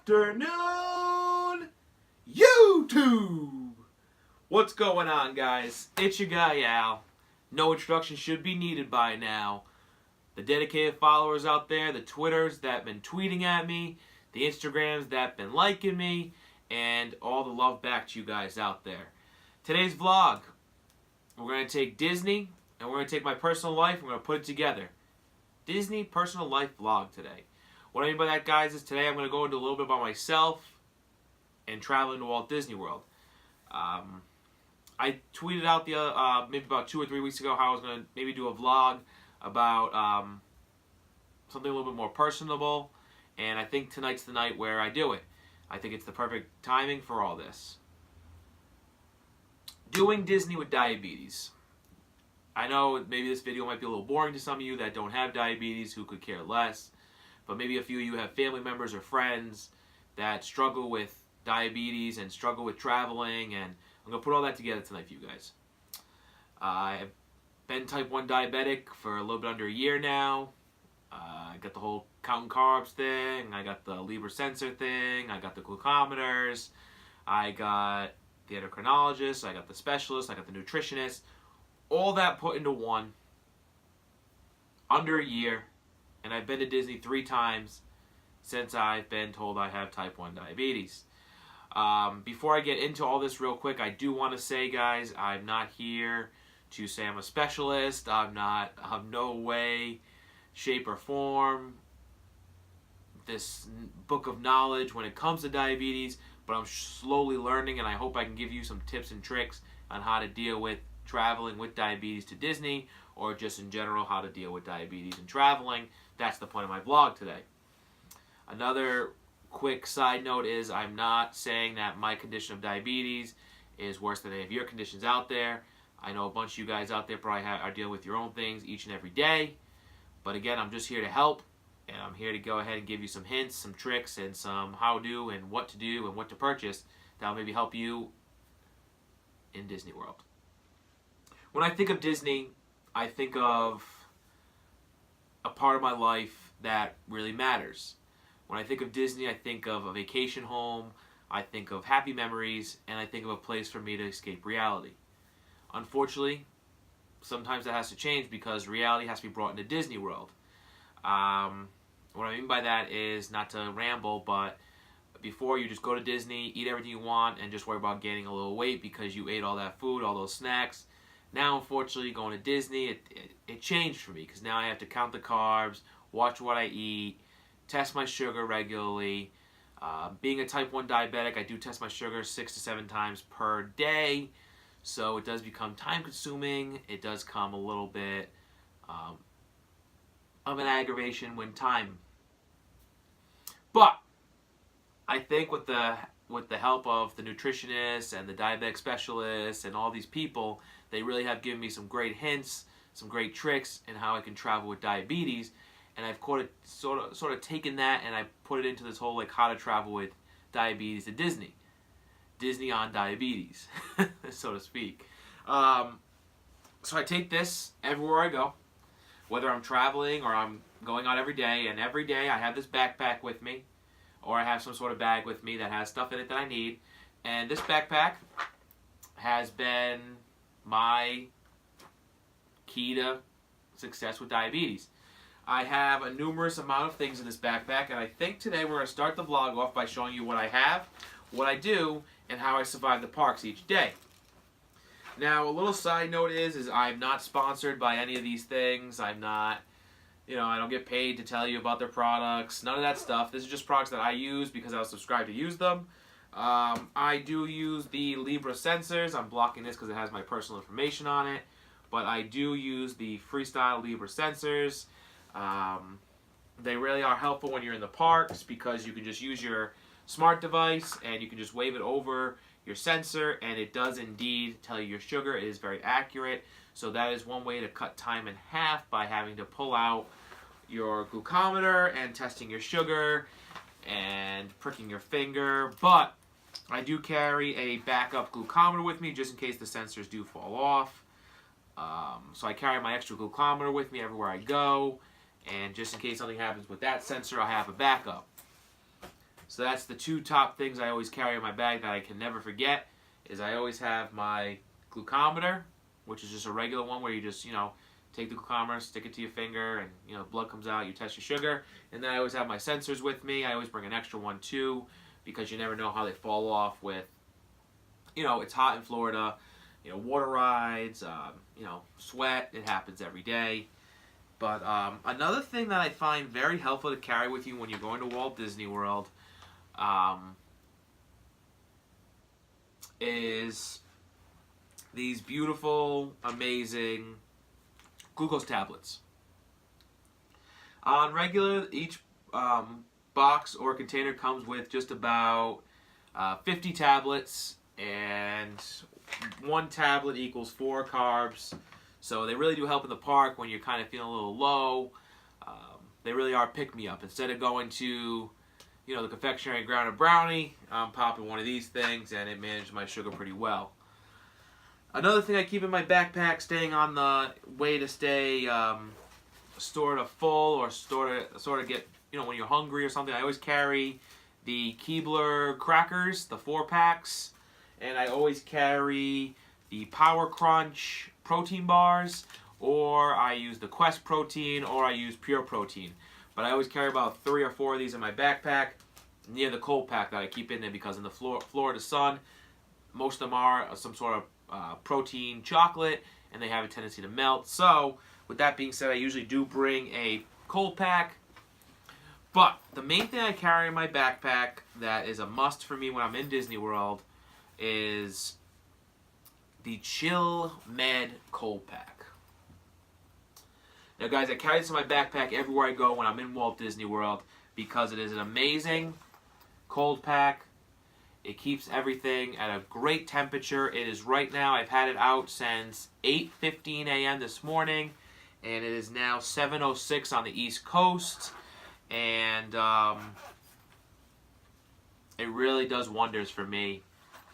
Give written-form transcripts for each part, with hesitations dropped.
afternoon, YouTube! What's going on, guys? It's your guy, Al. No introduction should be needed by now. The dedicated followers out there, the Twitters that have been tweeting at me, the Instagrams that have been liking me, and all the love back to you guys out there. Today's vlog, we're going to take Disney, and we're going to take my personal life, and we're going to put it together. Disney personal life vlog today. What I mean by that, guys, is today I'm going to go into a little bit about myself and traveling to Walt Disney World. I tweeted out maybe about 2 or 3 weeks ago how I was going to maybe do a vlog about something a little bit more personable, and I think tonight's the night where I do it. I think it's the perfect timing for all this. Doing Disney with diabetes. I know maybe this video might be a little boring to some of you that don't have diabetes, who could care less. But maybe a few of you have family members or friends that struggle with diabetes and struggle with traveling, and I'm going to put all that together tonight for you guys. I've been type 1 diabetic for a little bit under a year now. I got the whole counting carbs thing, I got the Libre sensor thing, I got the glucometers, I got the endocrinologist, I got the specialist, I got the nutritionist. All that put into one, under a year. And I've been to Disney 3 times since I've been told I have type 1 diabetes. Before I get into all this real quick, I do want to say, guys, I'm not here to say I'm a specialist. I'm no way, shape, or form this book of knowledge when it comes to diabetes, but I'm slowly learning, and I hope I can give you some tips and tricks on how to deal with traveling with diabetes to Disney, or just in general how to deal with diabetes and traveling. That's the point of my vlog today. Another quick side note is I'm not saying that my condition of diabetes is worse than any of your conditions out there. I know a bunch of you guys out there probably are dealing with your own things each and every day. But again, I'm just here to help, and I'm here to go ahead and give you some hints, some tricks, and some how-to and what to do and what to purchase that will maybe help you in Disney World. When I think of Disney, I think of a part of my life that really matters. When I think of Disney, I think of a vacation home, I think of happy memories, and I think of a place for me to escape reality. Unfortunately, sometimes that has to change because reality has to be brought into Disney World. What I mean by that is, not to ramble, but before you just go to Disney, eat everything you want, and just worry about gaining a little weight because you ate all that food, all those snacks. Now, unfortunately, going to Disney, it changed for me because now I have to count the carbs, watch what I eat, test my sugar regularly. Being a type 1 diabetic, I do test my sugar 6 to 7 times per day, so it does become time-consuming. It does come a little bit of an aggravation when time. But I think with the help of the nutritionists and the diabetic specialists and all these people, they really have given me some great hints, some great tricks in how I can travel with diabetes. And I've sort of taken that and I put it into this whole like how to travel with diabetes to Disney. Disney on diabetes, so to speak. So I take this everywhere I go, whether I'm traveling or I'm going out every day. And every day I have this backpack with me, or I have some sort of bag with me that has stuff in it that I need. And this backpack has been my key to success with diabetes. I have a numerous amount of things in this backpack, and I think today we're going to start the vlog off by showing you what I have, what I do, and how I survive the parks each day. Now, a little side note is I'm not sponsored by any of these things. I'm not, I don't get paid to tell you about their products, none of that stuff. This is just products that I use because I was subscribed to use them. I do use the Libre sensors. I'm blocking this because it has my personal information on it. But I do use the Freestyle Libre sensors. They really are helpful when you're in the parks because you can just use your smart device and you can just wave it over your sensor, and it does indeed tell you your sugar. It is very accurate. So that is one way to cut time in half by having to pull out your glucometer and testing your sugar and pricking your finger. But I do carry a backup glucometer with me just in case the sensors do fall off. So I carry my extra glucometer with me everywhere I go, and just in case something happens with that sensor, I have a backup. So that's the two top things I always carry in my bag that I can never forget. Is I always have my glucometer, which is just a regular one where you just, take the glucometer, stick it to your finger, and, blood comes out, you test your sugar. And then I always have my sensors with me. I always bring an extra one too, because you never know how they fall off with, it's hot in Florida, water rides, sweat, it happens every day. But another thing that I find very helpful to carry with you when you're going to Walt Disney World is these beautiful, amazing glucose tablets. On regular, each box or container comes with just about 50 tablets, and one tablet equals 4 carbs. So they really do help in the park when you're kind of feeling a little low. They really are pick-me-up. Instead of going to, the confectionery ground brownie, I'm popping one of these things, and it manages my sugar pretty well. Another thing I keep in my backpack, staying on the way to stay stored of full, or sort of get, when you're hungry or something, I always carry the Keebler crackers, the 4-packs, and I always carry the Power Crunch protein bars, or I use the Quest protein, or I use Pure Protein. But I always carry about 3 or 4 of these in my backpack near the cold pack that I keep in there, because in the Florida sun, most of them are some sort of protein chocolate, and they have a tendency to melt. So with that being said, I usually do bring a cold pack. But the main thing I carry in my backpack that is a must for me when I'm in Disney World is the Chill Med Cold Pack. Now guys, I carry this in my backpack everywhere I go when I'm in Walt Disney World, because it is an amazing cold pack. It keeps everything at a great temperature. It is right now, I've had it out since 8:15 a.m. this morning, and it is now 7:06 on the East Coast, and it really does wonders for me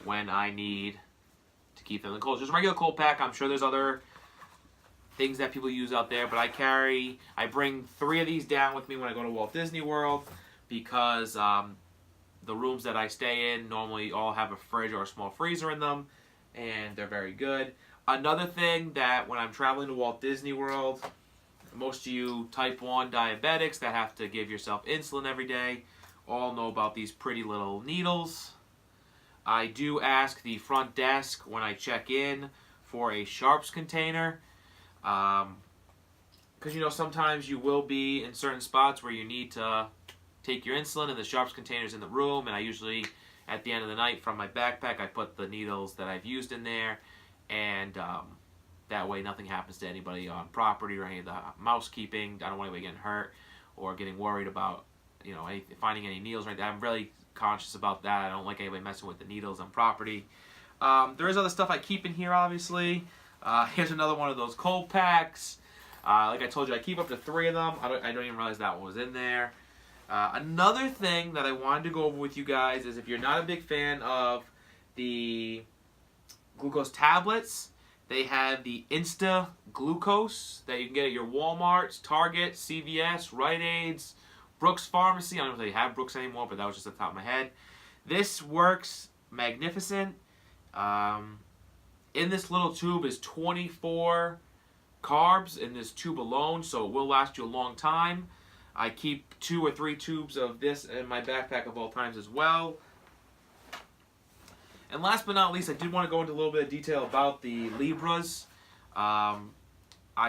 when I need to keep them cold. Just a regular cold pack. I'm sure there's other things that people use out there, but I bring 3 of these down with me when I go to Walt Disney World, because the rooms that I stay in normally all have a fridge or a small freezer in them, and they're very good. Another thing that when I'm traveling to Walt Disney World, most of you type 1 diabetics that have to give yourself insulin every day all know about these pretty little needles. I do ask the front desk when I check in for a Sharps container, because sometimes you will be in certain spots where you need to take your insulin, and the Sharps container's in the room, and I usually, at the end of the night, from my backpack, I put the needles that I've used in there, and that way nothing happens to anybody on property or any of the mousekeeping. I don't want anybody getting hurt or getting worried about, finding any needles right there. I'm really conscious about that. I don't like anybody messing with the needles on property. There is other stuff I keep in here, obviously. Here's another one of those cold packs. Like I told you, I keep up to 3 of them. I don't even realize that one was in there. Another thing that I wanted to go over with you guys is, if you're not a big fan of the glucose tablets, they have the Insta Glucose that you can get at your Walmarts, Target, CVS, Rite Aids, Brooks Pharmacy. I don't know if they have Brooks anymore, but that was just off the top of my head. This works magnificent. In this little tube is 24 carbs in this tube alone, so it will last you a long time. I keep 2 or 3 tubes of this in my backpack of all times as well. And last but not least, I did want to go into a little bit of detail about the Libras. I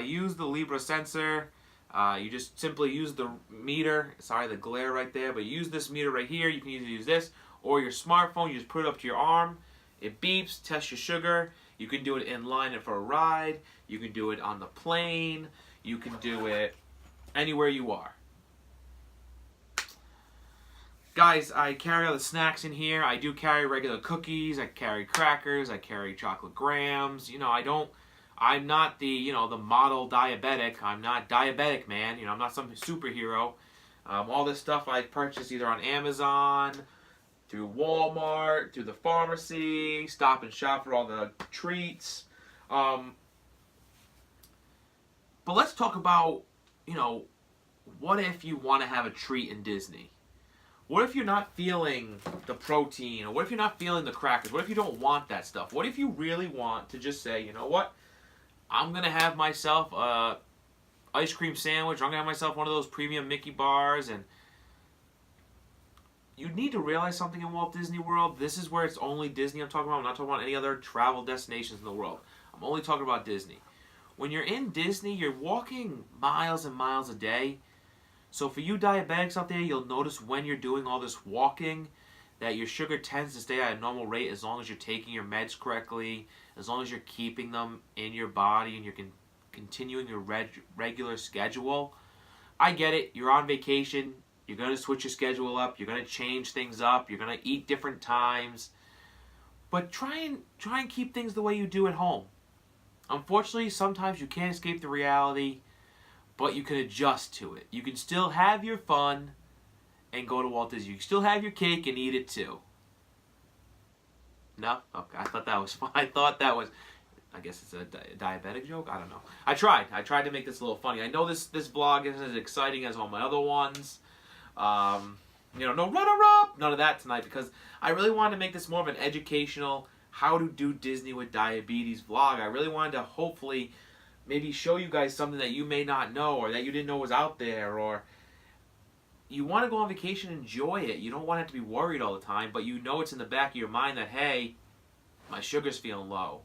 use the Libra sensor. You just simply use the meter. Sorry, the glare right there, but use this meter right here. You can either use this or your smartphone. You just put it up to your arm. It beeps, tests your sugar. You can do it in line and for a ride. You can do it on the plane. You can do it anywhere you are. Guys, I carry all the snacks in here. I do carry regular cookies. I carry crackers. I carry chocolate grams. I'm not the, the model diabetic. I'm not diabetic, man. I'm not some superhero. All this stuff I purchase either on Amazon, through Walmart, through the pharmacy, Stop and Shop for all the treats. But let's talk about, what if you want to have a treat in Disney? What if you're not feeling the protein? Or what if you're not feeling the crackers? What if you don't want that stuff? What if you really want to just say, you know what? I'm going to have myself a ice cream sandwich. I'm going to have myself one of those premium Mickey bars. And you need to realize something in Walt Disney World. This is where it's only Disney I'm talking about. I'm not talking about any other travel destinations in the world. I'm only talking about Disney. When you're in Disney, you're walking miles and miles a day. So for you diabetics out there, you'll notice when you're doing all this walking that your sugar tends to stay at a normal rate as long as you're taking your meds correctly, as long as you're keeping them in your body and you're continuing your regular schedule. I get it. You're on vacation. You're going to switch your schedule up. You're going to change things up. You're going to eat different times. But try and keep things the way you do at home. Unfortunately, sometimes you can't escape the reality, but you can adjust to it. You can still have your fun and go to Walt Disney. You can still have your cake and eat it too. No? Okay, I thought that was fun. I guess it's a diabetic joke? I don't know. I tried to make this a little funny. I know this vlog isn't as exciting as all my other ones. No runner-up! None of that tonight because I really wanted to make this more of an educational how to do Disney with diabetes vlog. I really wanted to hopefully maybe show you guys something that you may not know or that you didn't know was out there, or you want to go on vacation and enjoy it. You don't want to have to be worried all the time, but you know it's in the back of your mind that, hey, my sugar's feeling low.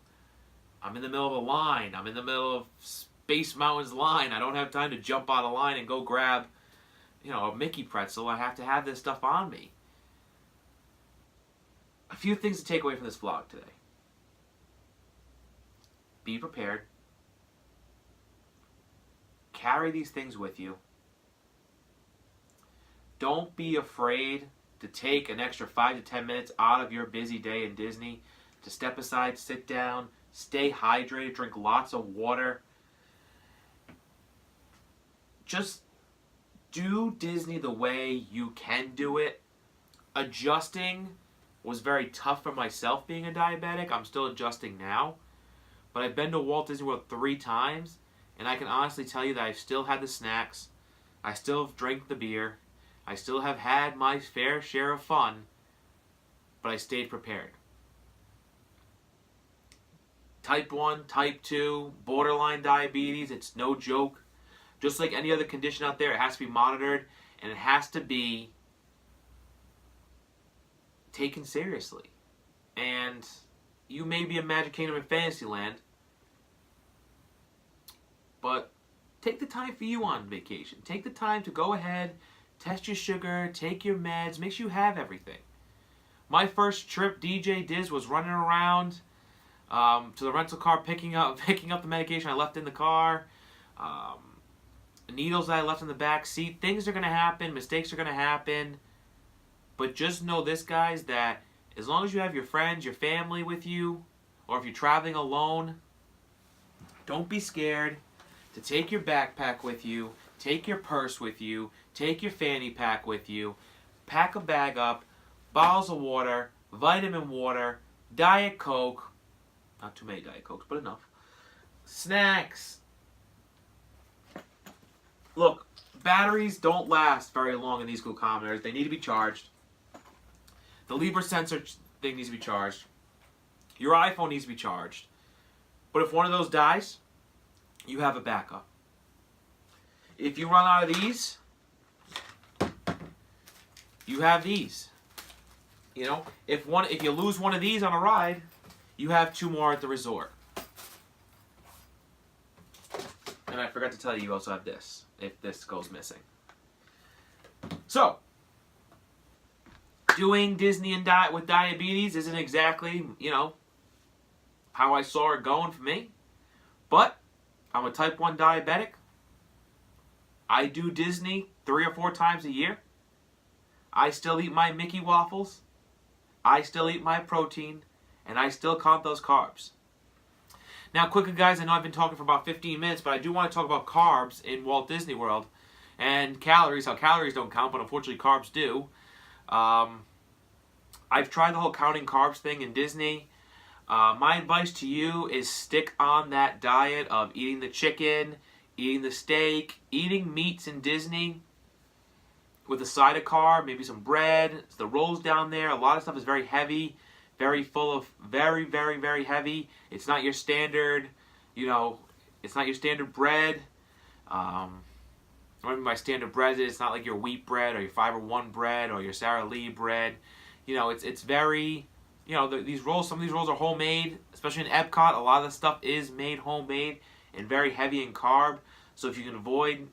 I'm in the middle of a line. I'm in the middle of Space Mountain's line. I don't have time to jump out of line and go grab, a Mickey pretzel. I have to have this stuff on me. A few things to take away from this vlog today. Be prepared. Carry these things with you. Don't be afraid to take an extra 5 to 10 minutes out of your busy day in Disney to step aside, sit down, stay hydrated, drink lots of water. Just do Disney the way you can do it. Adjusting was very tough for myself being a diabetic. I'm still adjusting now. But I've been to Walt Disney World 3 times, and I can honestly tell you that I've still had the snacks. I still have drank the beer. I still have had my fair share of fun, but I stayed prepared. Type 1, Type 2, borderline diabetes, it's no joke. Just like any other condition out there, it has to be monitored, and it has to be taken seriously. And you may be a Magic Kingdom in Fantasyland, but take the time for you on vacation. Take the time to go ahead, test your sugar, take your meds, make sure you have everything. My first trip, DJ Diz was running around to the rental car picking up the medication I left in the car, needles that I left in the back seat. Things are going to happen, mistakes are going to happen, but just know this, guys, that as long as you have your friends, your family with you, or if you're traveling alone, don't be scared to take your backpack with you, take your purse with you, take your fanny pack with you, pack a bag up, bottles of water, vitamin water, Diet Coke, not too many Diet Cokes, but enough, snacks. Look, batteries don't last very long in these glucometers. They need to be charged. The Libra sensor thing needs to be charged. Your iPhone needs to be charged. But if one of those dies, you have a backup. If you run out of these, you have these. If you lose one of these on a ride, you have 2 more at the resort. And I forgot to tell you, you also have this, if this goes missing. So, doing Disney and with diabetes isn't exactly, how I saw it going for me. But I'm a type 1 diabetic. I do Disney 3 or 4 times a year. I still eat my Mickey waffles. I still eat my protein. And I still count those carbs. Now, quickly, guys, I know I've been talking for about 15 minutes, but I do want to talk about carbs in Walt Disney World. And calories, how calories don't count, but unfortunately carbs do. I've tried the whole counting carbs thing in Disney. My advice to you is stick on that diet of eating the chicken, eating the steak, eating meats in Disney with a side of carb, maybe some bread. The rolls down there, a lot of stuff is very heavy, very full of, very, very, very heavy. It's not your standard, it's not your standard bread. What I mean by standard bread is it's not like your wheat bread or your Fiber One bread or your Sara Lee bread. It's very, these rolls, some of these rolls are homemade, especially in Epcot. A lot of the stuff is made homemade and very heavy in carb. So if you can avoid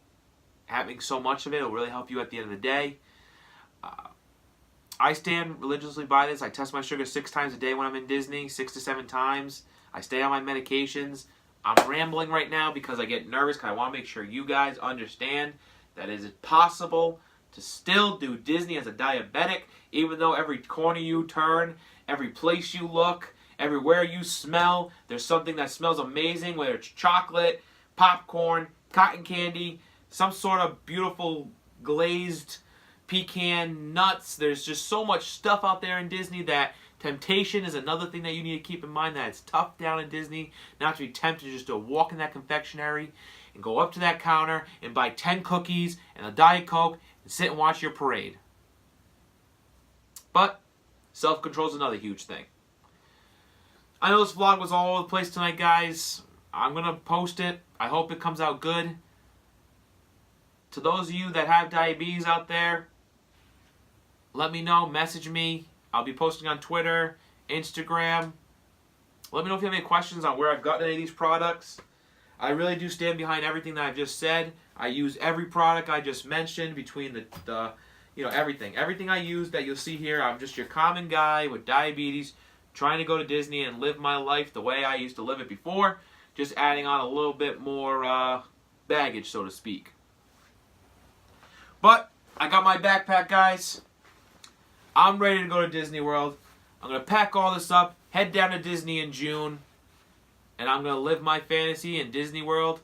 having so much of it, it'll really help you at the end of the day. I stand religiously by this. I test my sugar 6 times a day when I'm in Disney, 6 to 7 times. I stay on my medications. I'm rambling right now because I get nervous because I want to make sure you guys understand that it is possible to still do Disney as a diabetic, even though every corner you turn, every place you look, everywhere you smell, there's something that smells amazing, whether it's chocolate, popcorn, cotton candy, some sort of beautiful glazed pecan nuts. There's just so much stuff out there in Disney that temptation is another thing that you need to keep in mind, that it's tough down in Disney not to be tempted just to walk in that confectionery and go up to that counter and buy 10 cookies and a Diet Coke and sit and watch your parade. But self-control is another huge thing. I know this vlog was all over the place tonight, guys. I'm going to post it. I hope it comes out good. To those of you that have diabetes out there, let me know. Message me. I'll be posting on Twitter, Instagram. Let me know if you have any questions on where I've gotten any of these products. I really do stand behind everything that I've just said. I use every product I just mentioned between the everything. Everything I use that you'll see here, I'm just your common guy with diabetes trying to go to Disney and live my life the way I used to live it before, just adding on a little bit more baggage, so to speak. But I got my backpack, guys. I'm ready to go to Disney World. I'm going to pack all this up, head down to Disney in June, and I'm going to live my fantasy in Disney World,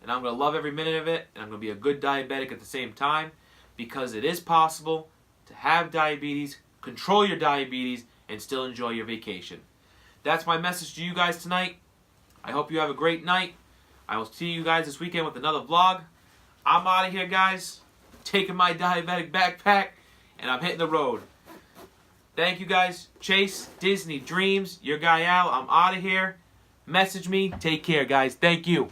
and I'm going to love every minute of it, and I'm going to be a good diabetic at the same time, because it is possible to have diabetes, control your diabetes, and still enjoy your vacation. That's my message to you guys tonight. I hope you have a great night. I will see you guys this weekend with another vlog. I'm out of here, guys. Taking my diabetic backpack, and I'm hitting the road. Thank you, guys. Chase, Disney Dreams, your guy Al. I'm out of here. Message me. Take care, guys. Thank you.